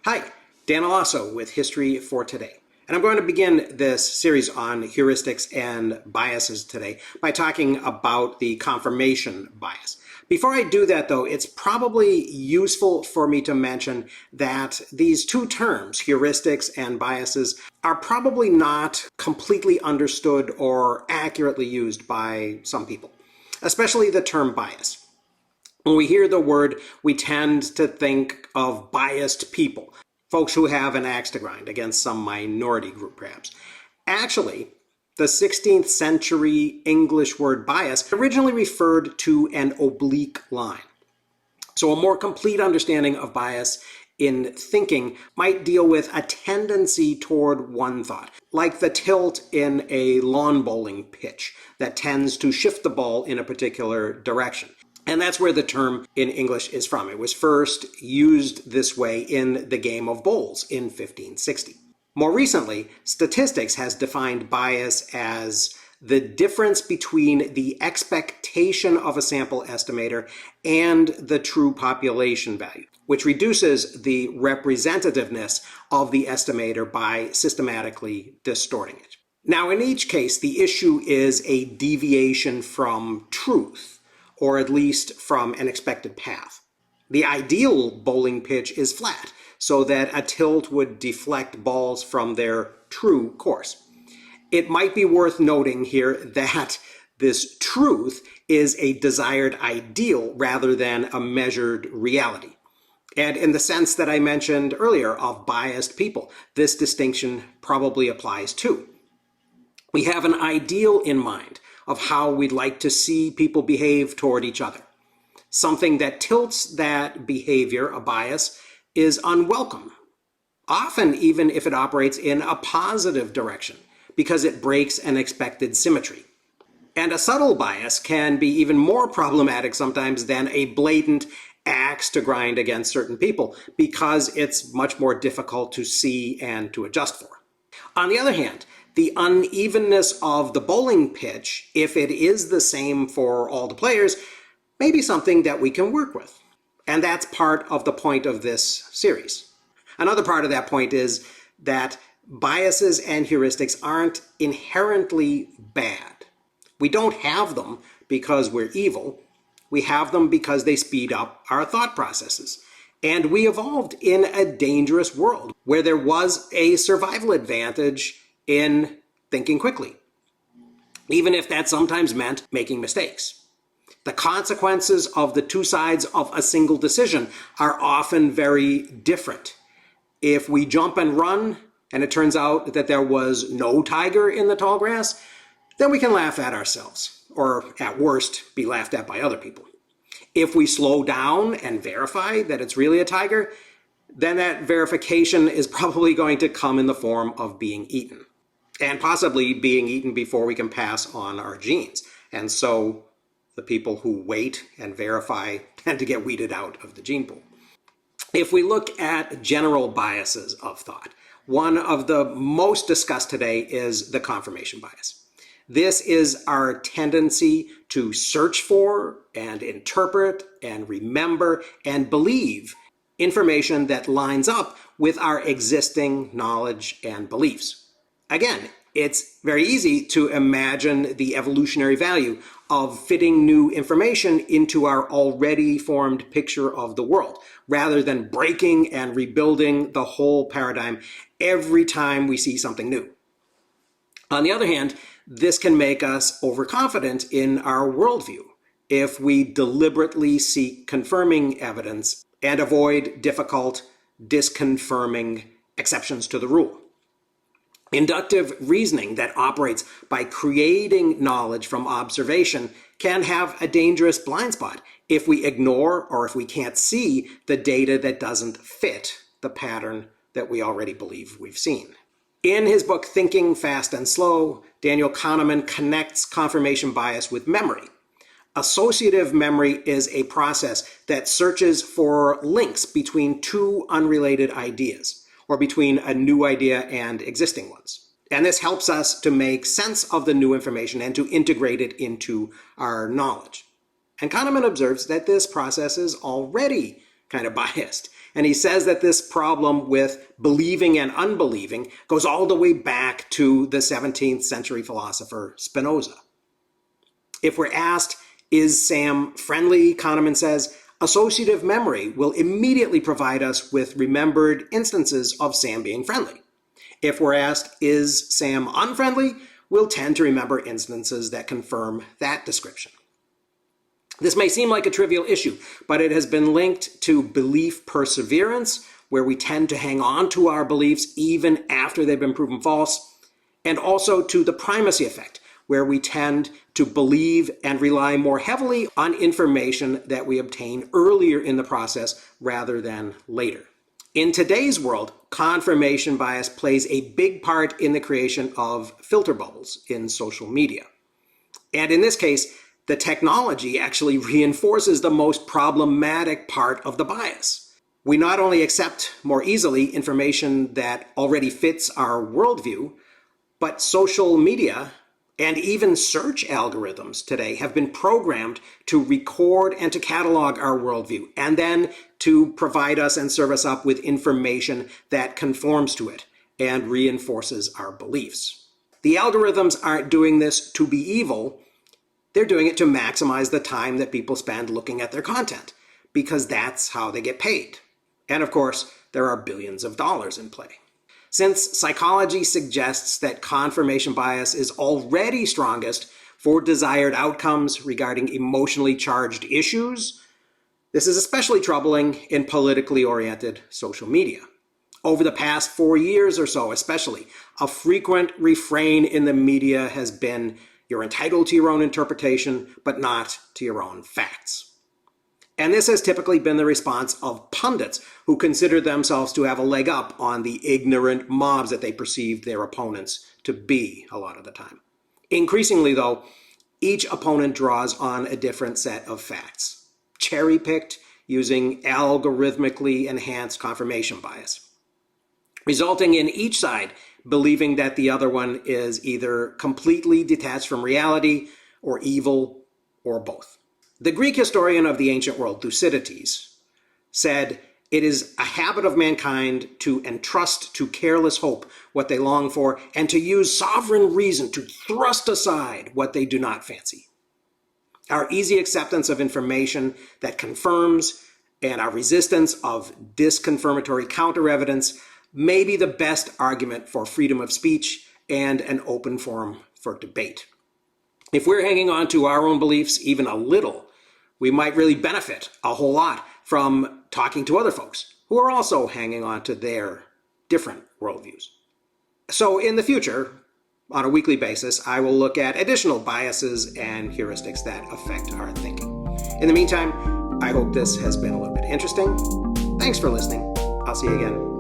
Hi, Dan Alasso with History for Today. And I'm going to begin this series on heuristics and biases today by talking about the confirmation bias. Before I do that, though, it's probably useful for me to mention that these two terms, heuristics and biases, are probably not completely understood or accurately used by some people, especially the term bias. When we hear the word, we tend to think of biased people, folks who have an axe to grind against some minority group, perhaps. Actually, the 16th century English word bias originally referred to an oblique line. So a more complete understanding of bias in thinking might deal with a tendency toward one thought, like the tilt in a lawn bowling pitch that tends to shift the ball in a particular direction. And that's where the term in English is from. It was first used this way in the game of bowls in 1560. More recently, statistics has defined bias as the difference between the expectation of a sample estimator and the true population value, which reduces the representativeness of the estimator by systematically distorting it. Now, in each case, the issue is a deviation from truth, or at least from an expected path. The ideal bowling pitch is flat, so that a tilt would deflect balls from their true course. It might be worth noting here that this truth is a desired ideal rather than a measured reality. And in the sense that I mentioned earlier of biased people, this distinction probably applies too. We have an ideal in mind of how we'd like to see people behave toward each other. Something that tilts that behavior, a bias, is unwelcome, often even if it operates in a positive direction, because it breaks an expected symmetry. And a subtle bias can be even more problematic sometimes than a blatant axe to grind against certain people, because it's much more difficult to see and to adjust for. On the other hand, the unevenness of the bowling pitch, if it is the same for all the players, may be something that we can work with. And that's part of the point of this series. Another part of that point is that biases and heuristics aren't inherently bad. We don't have them because we're evil. We have them because they speed up our thought processes. And we evolved in a dangerous world where there was a survival advantage in thinking quickly, even if that sometimes meant making mistakes. The consequences of the two sides of a single decision are often very different. If we jump and run, and it turns out that there was no tiger in the tall grass, then we can laugh at ourselves, or at worst, be laughed at by other people. If we slow down and verify that it's really a tiger, then that verification is probably going to come in the form of being eaten, and possibly being eaten before we can pass on our genes. And so the people who wait and verify tend to get weeded out of the gene pool. If we look at general biases of thought, one of the most discussed today is the confirmation bias. This is our tendency to search for and interpret and remember and believe information that lines up with our existing knowledge and beliefs. Again, it's very easy to imagine the evolutionary value of fitting new information into our already formed picture of the world, rather than breaking and rebuilding the whole paradigm every time we see something new. On the other hand, this can make us overconfident in our worldview if we deliberately seek confirming evidence and avoid difficult, disconfirming exceptions to the rule. Inductive reasoning that operates by creating knowledge from observation can have a dangerous blind spot if we ignore or if we can't see the data that doesn't fit the pattern that we already believe we've seen. In his book, Thinking Fast and Slow, Daniel Kahneman connects confirmation bias with memory. Associative memory is a process that searches for links between two unrelated ideas, or between a new idea and existing ones. And this helps us to make sense of the new information and to integrate it into our knowledge. And Kahneman observes that this process is already kind of biased. And he says that this problem with believing and unbelieving goes all the way back to the 17th century philosopher Spinoza. If we're asked, is Sam friendly, Kahneman says, associative memory will immediately provide us with remembered instances of Sam being friendly. If we're asked, is Sam unfriendly, we'll tend to remember instances that confirm that description. This may seem like a trivial issue, but it has been linked to belief perseverance, where we tend to hang on to our beliefs even after they've been proven false, and also to the primacy effect, where we tend to believe and rely more heavily on information that we obtain earlier in the process rather than later. In today's world, confirmation bias plays a big part in the creation of filter bubbles in social media. And in this case, the technology actually reinforces the most problematic part of the bias. We not only accept more easily information that already fits our worldview, but social media and even search algorithms today have been programmed to record and to catalog our worldview, and then to provide us and serve us up with information that conforms to it and reinforces our beliefs. The algorithms aren't doing this to be evil. They're doing it to maximize the time that people spend looking at their content, because that's how they get paid. And of course, there are billions of dollars in play. Since psychology suggests that confirmation bias is already strongest for desired outcomes regarding emotionally charged issues, this is especially troubling in politically oriented social media. Over the past 4 years or so especially, a frequent refrain in the media has been, you're entitled to your own interpretation, but not to your own facts. And this has typically been the response of pundits who consider themselves to have a leg up on the ignorant mobs that they perceive their opponents to be a lot of the time. Increasingly, though, each opponent draws on a different set of facts, cherry-picked using algorithmically enhanced confirmation bias, resulting in each side believing that the other one is either completely detached from reality or evil or both. The Greek historian of the ancient world, Thucydides, said, "It is a habit of mankind to entrust to careless hope what they long for, and to use sovereign reason to thrust aside what they do not fancy." Our easy acceptance of information that confirms and our resistance of disconfirmatory counter-evidence may be the best argument for freedom of speech and an open forum for debate. If we're hanging on to our own beliefs even a little, we might really benefit a whole lot from talking to other folks who are also hanging on to their different worldviews. So in the future, on a weekly basis, I will look at additional biases and heuristics that affect our thinking. In the meantime, I hope this has been a little bit interesting. Thanks for listening. I'll see you again